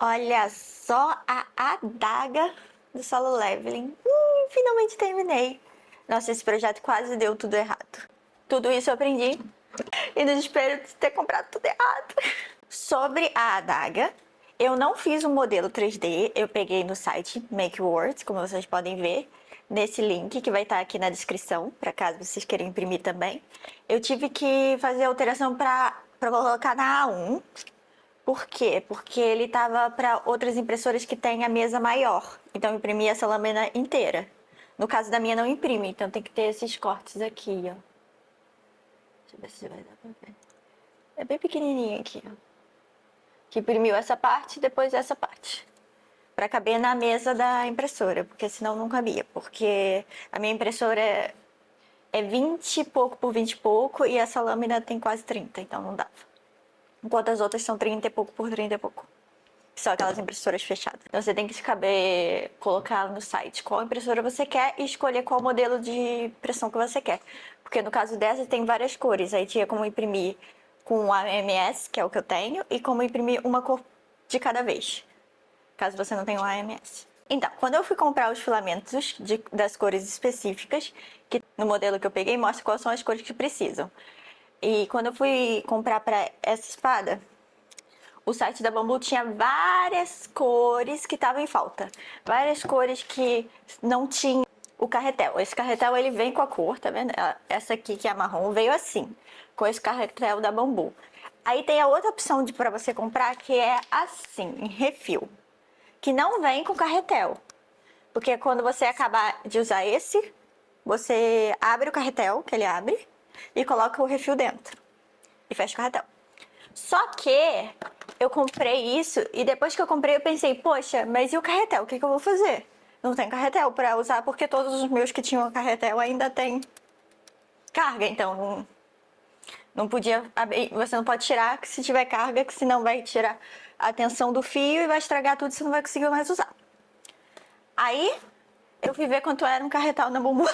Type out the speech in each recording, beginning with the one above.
Olha só a adaga do Solo Leveling. Finalmente terminei. Nossa, esse projeto quase deu tudo errado. Tudo isso eu aprendi e no desespero de ter comprado tudo errado. Sobre a adaga, eu não fiz um modelo 3D, eu peguei no site MakeWords, como vocês podem ver, nesse link que vai estar aqui na descrição, para caso vocês queiram imprimir também. Eu tive que fazer alteração para colocar na A1. Por quê? Porque ele tava para outras impressoras que têm a mesa maior. Então eu imprimi essa lâmina inteira. No caso da minha não imprime, então tem que ter esses cortes aqui, ó. Deixa eu ver se vai dar pra ver. É bem pequenininho aqui, ó. Que imprimiu essa parte e depois essa parte. Pra caber na mesa da impressora, porque senão não cabia. Porque a minha impressora é 20 e pouco por 20 e pouco e essa lâmina tem quase 30, então não dava. Enquanto as outras são 30 e pouco por 30 e pouco. São aquelas impressoras fechadas. Então você tem que saber colocar no site qual impressora você quer e escolher qual modelo de impressão que você quer. Porque no caso dessa tem várias cores. Aí tinha como imprimir com AMS, que é o que eu tenho, e como imprimir uma cor de cada vez. Caso você não tenha o AMS. Então, quando eu fui comprar os filamentos das cores específicas, que no modelo que eu peguei mostra quais são as cores que precisam. E quando eu fui comprar para essa espada, o site da Bambu tinha várias cores que estavam em falta. Várias cores que não tinham o carretel. Esse carretel ele vem com a cor, tá vendo? Essa aqui que é marrom veio assim, com esse carretel da Bambu. Aí tem a outra opção para você comprar que é assim, em refil, que não vem com carretel. Porque quando você acabar de usar esse, você abre o carretel, que ele abre, e coloca o refil dentro. E fecha o carretel. Só que eu comprei isso e depois que eu comprei eu pensei, poxa, mas e o carretel? O que eu vou fazer? Não tem carretel para usar porque todos os meus que tinham carretel ainda tem carga, então não podia abrir, você não pode tirar se tiver carga, que senão vai tirar a tensão do fio e vai estragar tudo e você não vai conseguir mais usar. Aí eu fui ver quanto era um carretel na Bambu.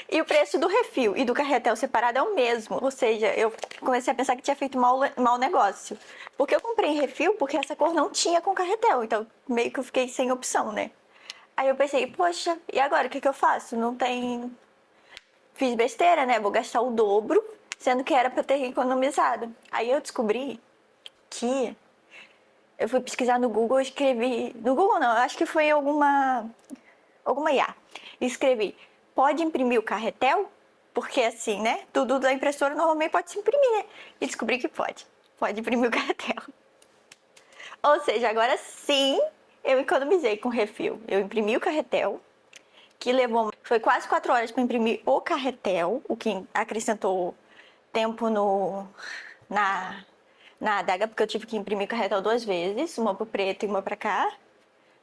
E o preço do refil e do carretel separado é o mesmo. Ou seja, eu comecei a pensar que tinha feito mau negócio. Porque eu comprei refil porque essa cor não tinha com carretel. Então, meio que eu fiquei sem opção, né? Aí eu pensei, poxa, e agora o que eu faço? Não tem. Fiz besteira, né? Vou gastar o dobro, sendo que era pra ter economizado. Aí eu descobri que. Eu fui pesquisar no Google e escrevi. No Google não, eu acho que foi alguma IA. Escrevi, pode imprimir o carretel? Porque assim, né? Tudo da impressora normalmente pode se imprimir, né? E descobri que pode. Pode imprimir o carretel. Ou seja, agora sim eu economizei com refil. Eu imprimi o carretel, que levou. Foi quase 4 horas para imprimir o carretel, o que acrescentou tempo na adaga, porque eu tive que imprimir o carretel 2 vezes, uma pro preto e uma pra cá.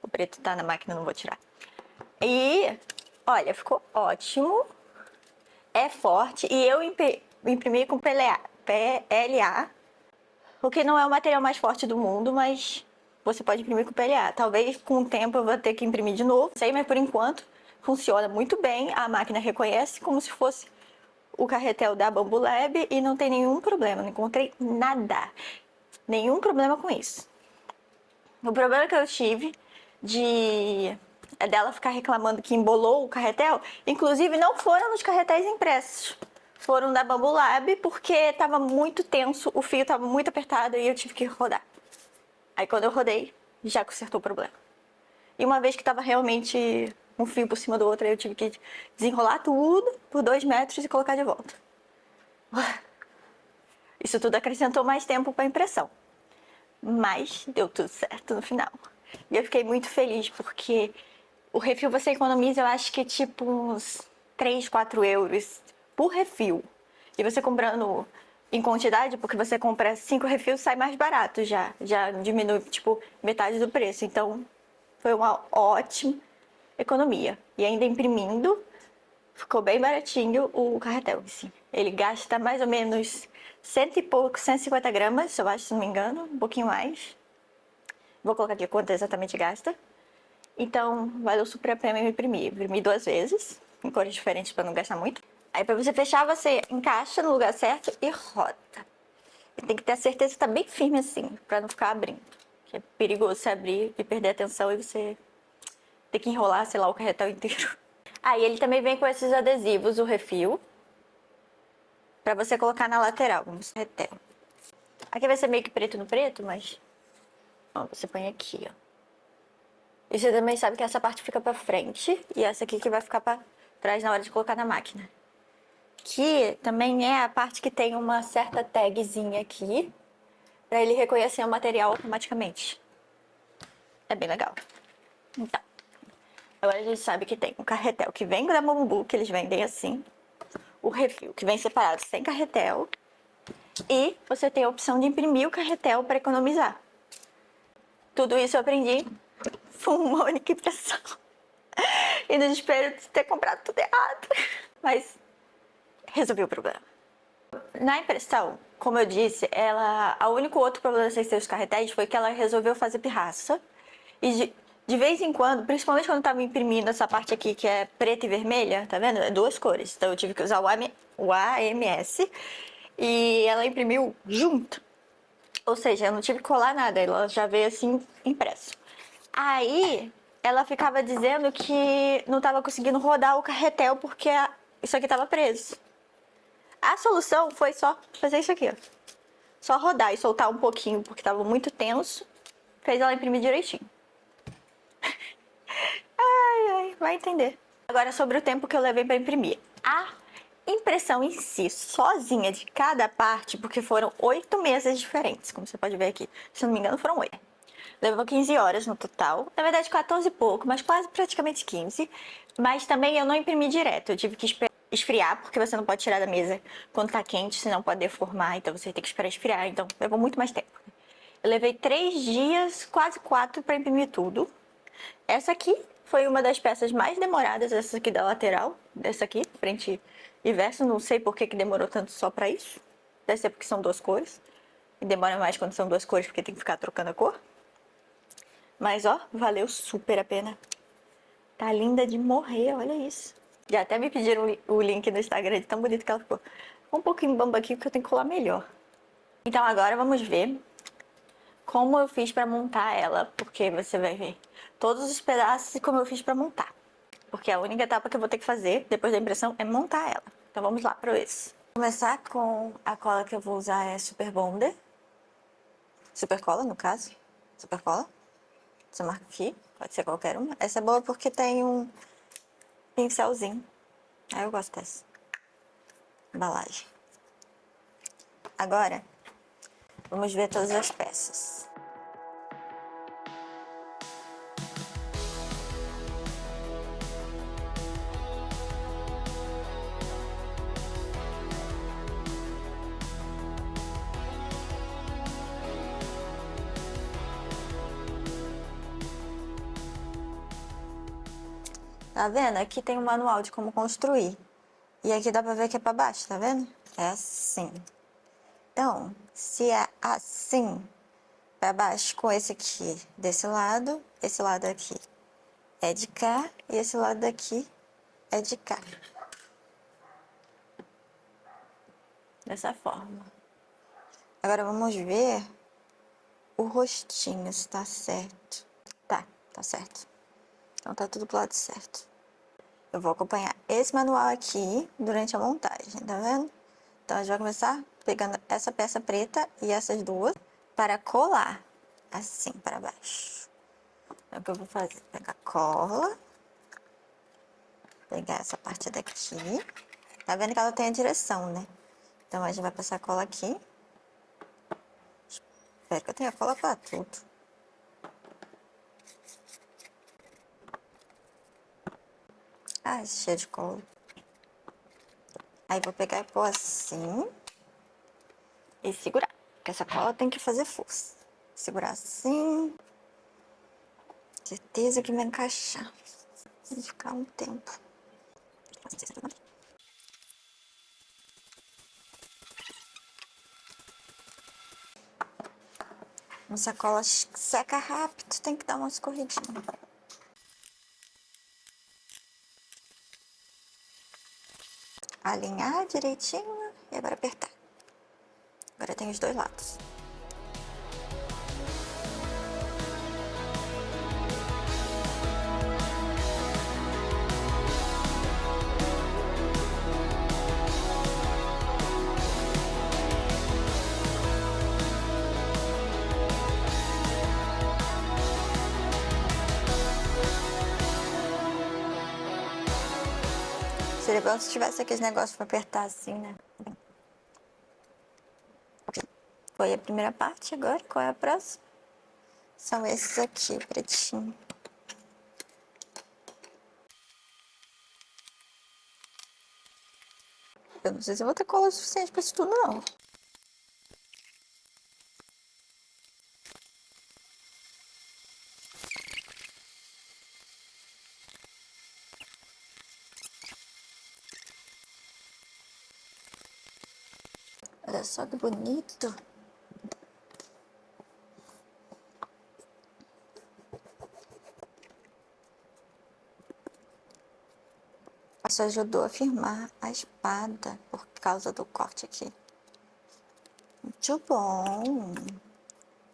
O preto tá na máquina, não vou tirar. E, olha, ficou ótimo. É forte. E eu imprimi com PLA, o que não é o material mais forte do mundo, mas você pode imprimir com PLA. Talvez com o tempo eu vou ter que imprimir de novo. Sei, mas por enquanto funciona muito bem. A máquina reconhece como se fosse o carretel da Bambu Lab e não tem nenhum problema. Não encontrei nada. Nenhum problema com isso. O problema que eu tive dela ficar reclamando que embolou o carretel, inclusive não foram nos carretéis impressos, foram da Bambu Lab porque estava muito tenso, o fio estava muito apertado e eu tive que rodar. Aí quando eu rodei, já consertou o problema. E uma vez que estava realmente um fio por cima do outro, eu tive que desenrolar tudo por 2 metros e colocar de volta. Isso tudo acrescentou mais tempo para a impressão. Mas deu tudo certo no final. E eu fiquei muito feliz porque o refil você economiza, eu acho que tipo uns 3, 4 euros por refil. E você comprando em quantidade, porque você compra 5 refis, sai mais barato já. Já diminui tipo metade do preço. Então foi uma ótima economia. E ainda imprimindo, ficou bem baratinho o carretel, assim. Ele gasta mais ou menos 100 e pouco, 150 gramas, eu acho, se não me engano, um pouquinho mais. Vou colocar aqui quanto exatamente gasta. Então, valeu super a pena imprimir. Imprimi 2 vezes, em cores diferentes para não gastar muito. Aí para você fechar, você encaixa no lugar certo e roda. E tem que ter a certeza que tá bem firme assim, para não ficar abrindo. Que é perigoso você abrir e perder a atenção e você ter que enrolar, sei lá, o carretel inteiro. Aí ele também vem com esses adesivos, o refil, pra você colocar na lateral, como carretel. Aqui vai ser meio que preto no preto, mas ó, você põe aqui, ó. E você também sabe que essa parte fica pra frente e essa aqui que vai ficar pra trás na hora de colocar na máquina. Que também é a parte que tem uma certa tagzinha aqui, pra ele reconhecer o material automaticamente. É bem legal. Então, agora a gente sabe que tem um carretel que vem da Bambu, que eles vendem assim. O refil, que vem separado sem carretel. E você tem a opção de imprimir o carretel para economizar. Tudo isso eu aprendi com uma única impressão. E no desespero de ter comprado tudo errado. Mas resolvi o problema. Na impressão, como eu disse, o único outro problema sem ser os carretéis foi que ela resolveu fazer pirraça. E de vez em quando, principalmente quando eu tava imprimindo essa parte aqui que é preta e vermelha, tá vendo? É duas cores. Então eu tive que usar o AMS e ela imprimiu junto. Ou seja, eu não tive que colar nada, ela já veio assim impresso. Aí ela ficava dizendo que não tava conseguindo rodar o carretel porque isso aqui tava preso. A solução foi só fazer isso aqui, ó. Só rodar e soltar um pouquinho porque tava muito tenso. Fez ela imprimir direitinho. Ai, vai entender. Agora sobre o tempo que eu levei para imprimir. A impressão em si, sozinha de cada parte, porque foram 8 mesas diferentes, como você pode ver aqui. Se não me engano, foram 8. Levou 15 horas no total. Na verdade, 14 e pouco, mas quase praticamente 15. Mas também eu não imprimi direto. Eu tive que esfriar, porque você não pode tirar da mesa quando tá quente, senão pode deformar. Então você tem que esperar esfriar. Então levou muito mais tempo. Eu levei 3 dias, quase 4, para imprimir tudo. Essa aqui foi uma das peças mais demoradas, essa aqui da lateral, dessa aqui, frente e verso. Não sei por que demorou tanto só pra isso. Deve ser porque são duas cores. E demora mais quando são duas cores, porque tem que ficar trocando a cor. Mas ó, valeu super a pena. Tá linda de morrer, olha isso. Já até me pediram o link no Instagram de tão bonito que ela ficou. Um pouquinho bamba aqui, porque eu tenho que colar melhor. Então agora vamos ver como eu fiz pra montar ela, porque você vai ver todos os pedaços e como eu fiz pra montar. Porque a única etapa que eu vou ter que fazer depois da impressão é montar ela. Então vamos lá para isso. Vou começar com a cola que eu vou usar é Super Bonder. Super Cola, no caso. Super Cola. Essa marca aqui, pode ser qualquer uma. Essa é boa porque tem um pincelzinho. Aí eu gosto dessa embalagem. Agora, vamos ver todas as peças. Tá vendo? Aqui tem um manual de como construir. E aqui dá pra ver que é pra baixo, tá vendo? É assim. Então, se é assim, pra baixo com esse aqui desse lado, esse lado aqui é de cá e esse lado daqui é de cá. Dessa forma. Agora vamos ver o rostinho, se tá certo. Tá certo. Então tá tudo pro lado certo. Eu vou acompanhar esse manual aqui durante a montagem, tá vendo? Então a gente vai começar pegando essa peça preta e essas duas para colar assim para baixo. Então o que eu vou fazer? Pegar cola, pegar essa parte daqui. Tá vendo que ela tem a direção, né? Então a gente vai passar cola aqui. Espero que eu tenha cola para tudo. Ah, cheio de cola. Aí vou pegar e pôr assim. E segurar. Porque essa cola tem que fazer força. Segurar assim. Certeza que vai encaixar. Vai ficar um tempo. Uma sacola seca rápido, tem que dar uma escorridinha. Alinhar direitinho e agora apertar. Agora tem os dois lados. Seria bom se tivesse aqueles negócios pra apertar assim, né? Foi a primeira parte, agora qual é a próxima? São esses aqui, pretinho. Eu não sei se eu vou ter cola suficiente pra isso tudo, não. Olha só que bonito. Isso ajudou a firmar a espada por causa do corte aqui. Muito bom.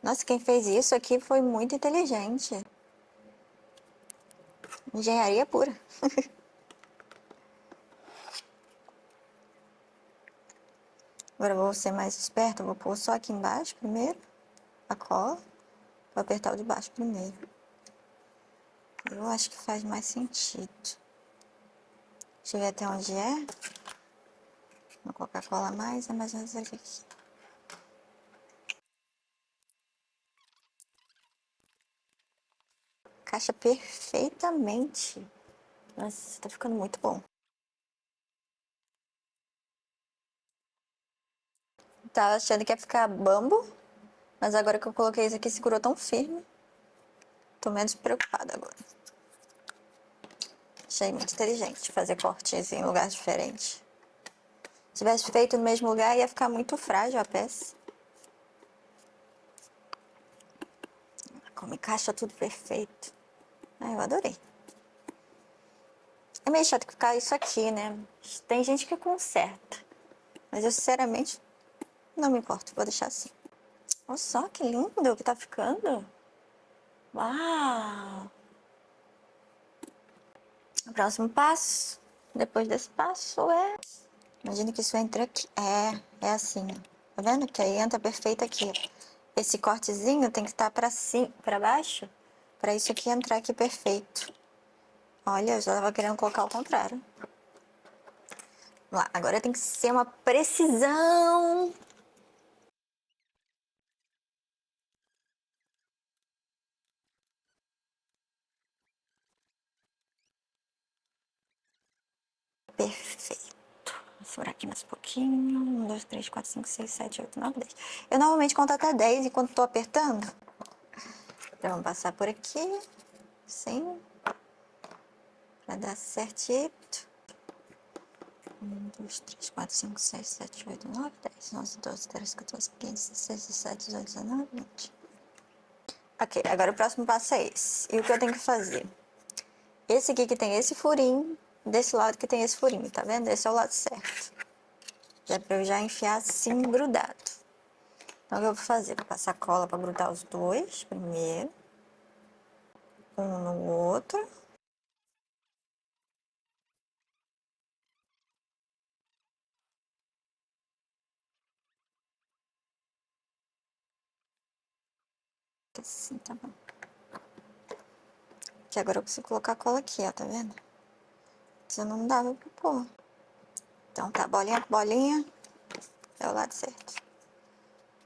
Nossa, quem fez isso aqui foi muito inteligente. Engenharia pura. Agora eu vou ser mais esperta, vou pôr só aqui embaixo primeiro, a cola. Vou apertar o de baixo primeiro. Eu acho que faz mais sentido. Deixa eu ver até onde é. Vou colocar cola a mais, é mais ou menos aqui. Caixa perfeitamente. Nossa, tá ficando muito bom. Tava achando que ia ficar bambo, mas agora que eu coloquei isso aqui, segurou tão firme. Tô menos preocupada agora. Achei muito inteligente fazer cortes em lugares diferentes. Se tivesse feito no mesmo lugar, ia ficar muito frágil a peça. Como encaixa tudo perfeito. Ah, eu adorei. É meio chato ficar isso aqui, né? Tem gente que conserta. Mas eu, sinceramente, não me importo. Vou deixar assim. Olha só que lindo que tá ficando. Uau! O próximo passo, depois desse passo, é... Imagina que isso entra aqui. É assim, ó. Tá vendo? Que aí entra perfeito aqui. Esse cortezinho tem que estar pra cima, pra baixo, pra isso aqui entrar aqui perfeito. Olha, eu já tava querendo colocar o contrário. Vamos lá, agora tem que ser uma precisão. Perfeito. Vou segurar aqui mais um pouquinho. 1, 2, 3, 4, 5, 6, 7, 8, 9, 10. Eu normalmente conto até 10 enquanto tô apertando. Então vamos passar por aqui. Sim. Pra dar certinho. 1, 2, 3, 4, 5, 6, 7, 8, 9, 10, 11, 12, 13, 14, 15, 16, 17, 18, 19, 20. Ok, agora o próximo passo é esse. E o que eu tenho que fazer? Esse aqui que tem esse furinho, desse lado que tem esse furinho, tá vendo? Esse é o lado certo. Já pra eu já enfiar assim, grudado. Então, o que eu vou fazer? Vou passar cola pra grudar os dois primeiro. Um no outro. Assim, tá bom. Que agora eu consigo colocar a cola aqui, ó, tá vendo? Se não dava pra pôr. Então tá, bolinha por bolinha. É o lado certo.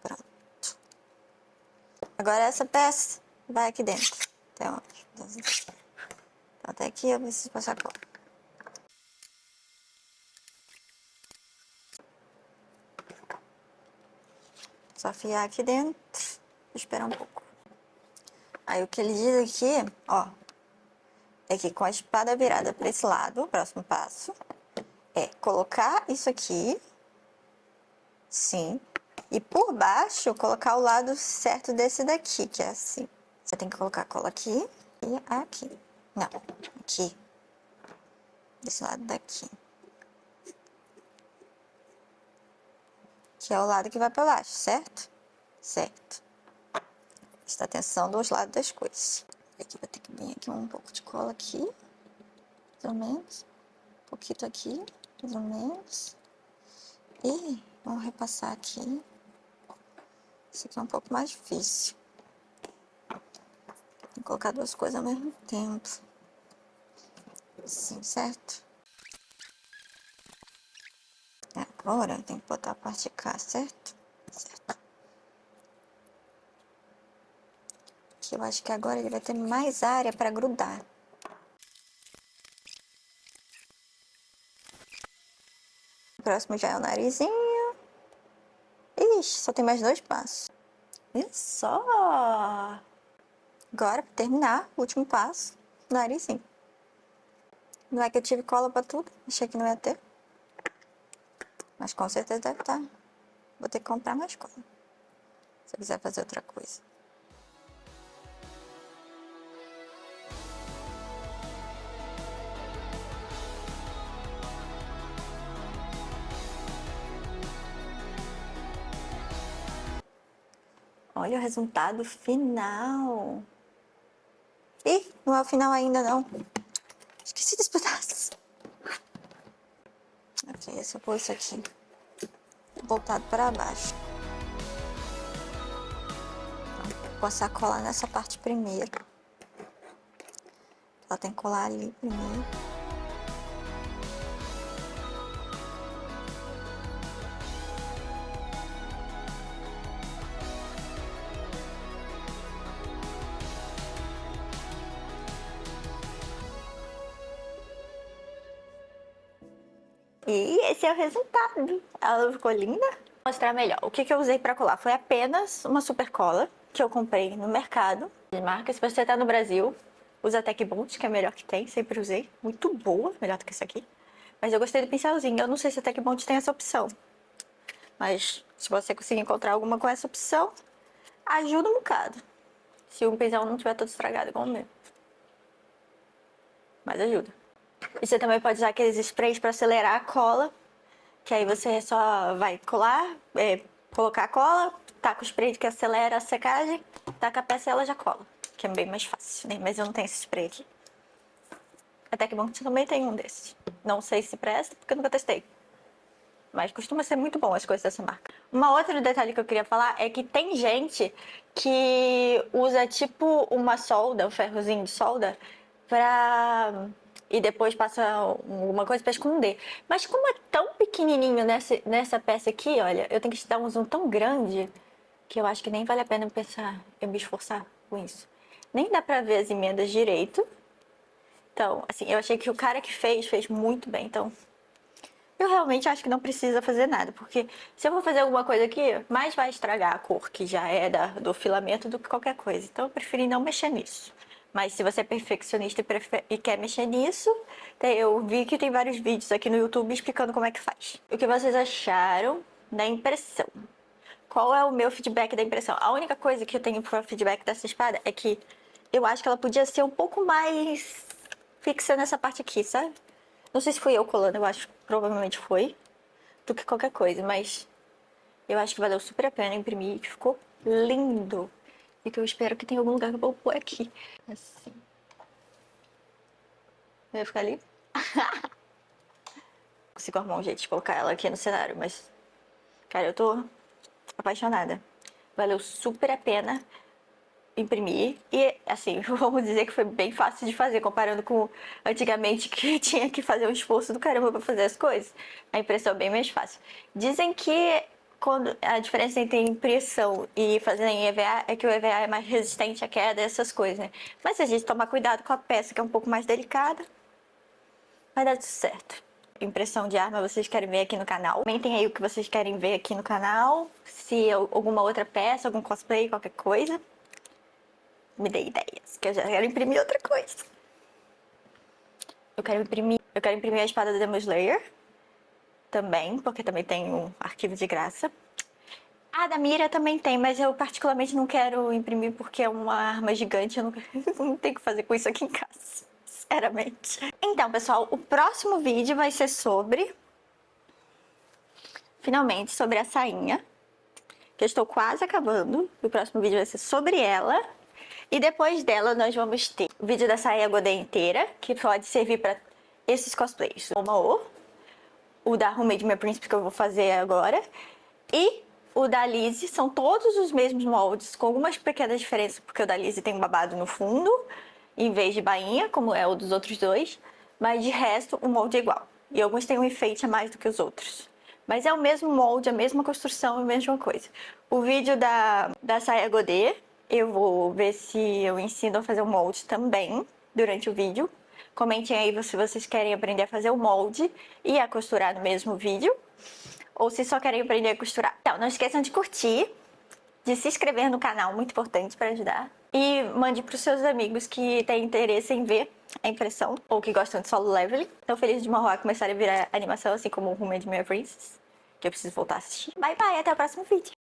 Pronto. Agora essa peça vai aqui dentro. Até onde? Então, até aqui eu preciso passar cola. Só afiar aqui dentro. Esperar um pouco. Aí o que ele diz aqui, ó, é que com a espada virada para esse lado, o próximo passo é colocar isso aqui, sim, e por baixo colocar o lado certo desse daqui, que é assim. Você tem que colocar a cola aqui e aqui. Não, aqui. Desse lado daqui. Que é o lado que vai para baixo, certo? Certo. Presta atenção dos lados das coisas. Aqui vai ter que vir aqui um pouco de cola aqui, mais ou menos. Um pouquinho aqui, mais ou menos. E vamos repassar aqui. Isso aqui é um pouco mais difícil. Tem que colocar duas coisas ao mesmo tempo. Assim, certo? Agora tem que botar a parte de cá, certo? Certo. Que eu acho que agora ele vai ter mais área pra grudar. O próximo já é o narizinho. Ixi, só tem mais 2 passos. Olha só! Agora, pra terminar, o último passo, narizinho. Não é que eu tive cola pra tudo, achei que não ia ter. Mas com certeza deve estar. Vou ter que comprar mais cola. Se eu quiser fazer outra coisa. Olha o resultado final. Ih, não é o final ainda não. Esqueci desse pedaço. Ok, eu vou isso aqui voltado para baixo. Vou passar colar nessa parte primeiro. Ela tem que colar ali primeiro. E esse é o resultado. Ela ficou linda. Vou mostrar melhor. O que eu usei pra colar foi apenas uma super cola que eu comprei no mercado de marca. Se você tá no Brasil, usa a Tecbond, que é a melhor que tem. Sempre usei. Muito boa, melhor do que essa aqui. Mas eu gostei do pincelzinho. Eu não sei se a Tecbond tem essa opção. Mas se você conseguir encontrar alguma com essa opção, ajuda um bocado. Se o pincel não estiver todo estragado igual o meu. Mas ajuda. E você também pode usar aqueles sprays para acelerar a cola. Que aí você só vai colar, colocar a cola, taca o spray que acelera a secagem, taca a peça e ela já cola. Que é bem mais fácil, né? Mas eu não tenho esse spray aqui. Até que bom que você também tem um desses. Não sei se presta, porque eu nunca testei. Mas costuma ser muito bom as coisas dessa marca. Uma outra detalhe que eu queria falar é que tem gente que usa tipo uma solda, um ferrozinho de solda, pra... e depois passa alguma coisa pra esconder. Mas como é tão pequenininho nessa peça aqui, olha, eu tenho que te dar um zoom tão grande que eu acho que nem vale a pena eu me esforçar com isso. Nem dá pra ver as emendas direito. Então, assim, eu achei que o cara que fez muito bem, então... Eu realmente acho que não precisa fazer nada, porque se eu vou fazer alguma coisa aqui, mais vai estragar a cor que já é do filamento do que qualquer coisa. Então eu preferi não mexer nisso. Mas se você é perfeccionista e quer mexer nisso, eu vi que tem vários vídeos aqui no YouTube explicando como é que faz. O que vocês acharam da impressão? Qual é o meu feedback da impressão? A única coisa que eu tenho para feedback dessa espada é que eu acho que ela podia ser um pouco mais fixa nessa parte aqui, sabe? Não sei se fui eu colando, eu acho que provavelmente foi, do que qualquer coisa, mas eu acho que valeu super a pena imprimir, que ficou lindo. E que eu espero que tenha algum lugar que eu vou pôr aqui. Assim. Vai ficar ali? Consigo arrumar um jeito de colocar ela aqui no cenário, mas... Cara, eu tô apaixonada. Valeu super a pena imprimir e, assim, vamos dizer que foi bem fácil de fazer, comparando com antigamente que tinha que fazer um esforço do caramba pra fazer as coisas. A impressão é bem mais fácil. Dizem que quando a diferença entre impressão e fazer em EVA é que o EVA é mais resistente à queda, essas coisas, né? Mas se a gente tomar cuidado com a peça, que é um pouco mais delicada, vai dar tudo certo. Impressão de arma vocês querem ver aqui no canal. Comentem aí o que vocês querem ver aqui no canal. Se alguma outra peça, algum cosplay, qualquer coisa. Me dê ideias, que eu já quero imprimir outra coisa. Eu quero imprimir a espada do Demon Slayer. Também, porque também tem um arquivo de graça. A da Mira também tem, mas eu particularmente não quero imprimir porque é uma arma gigante. Eu não tenho que fazer com isso aqui em casa, sinceramente. Então, pessoal, o próximo vídeo vai ser sobre... Finalmente, sobre a sainha. Que eu estou quase acabando. O próximo vídeo vai ser sobre ela. E depois dela, nós vamos ter o vídeo da saia Godê inteira, que pode servir para esses cosplays. O Mao, o da Homemade My Príncipe, que eu vou fazer agora, e o da Lizzie. São todos os mesmos moldes, com algumas pequenas diferenças, porque o da Lizzie tem um babado no fundo, em vez de bainha, como é o dos outros dois. Mas de resto, o molde é igual. E alguns têm um enfeite a mais do que os outros. Mas é o mesmo molde, a mesma construção, a mesma coisa. O vídeo da saia godê, eu vou ver se eu ensino a fazer o molde também durante o vídeo. Comentem aí se vocês querem aprender a fazer o molde e a costurar no mesmo vídeo. Ou se só querem aprender a costurar. Então, não esqueçam de curtir, de se inscrever no canal, muito importante para ajudar. E mande para os seus amigos que têm interesse em ver a impressão ou que gostam de Solo Leveling. Tô feliz de Mahua começar a virar animação, assim como o Rumo de Minha Princess, que eu preciso voltar a assistir. Bye bye, até o próximo vídeo.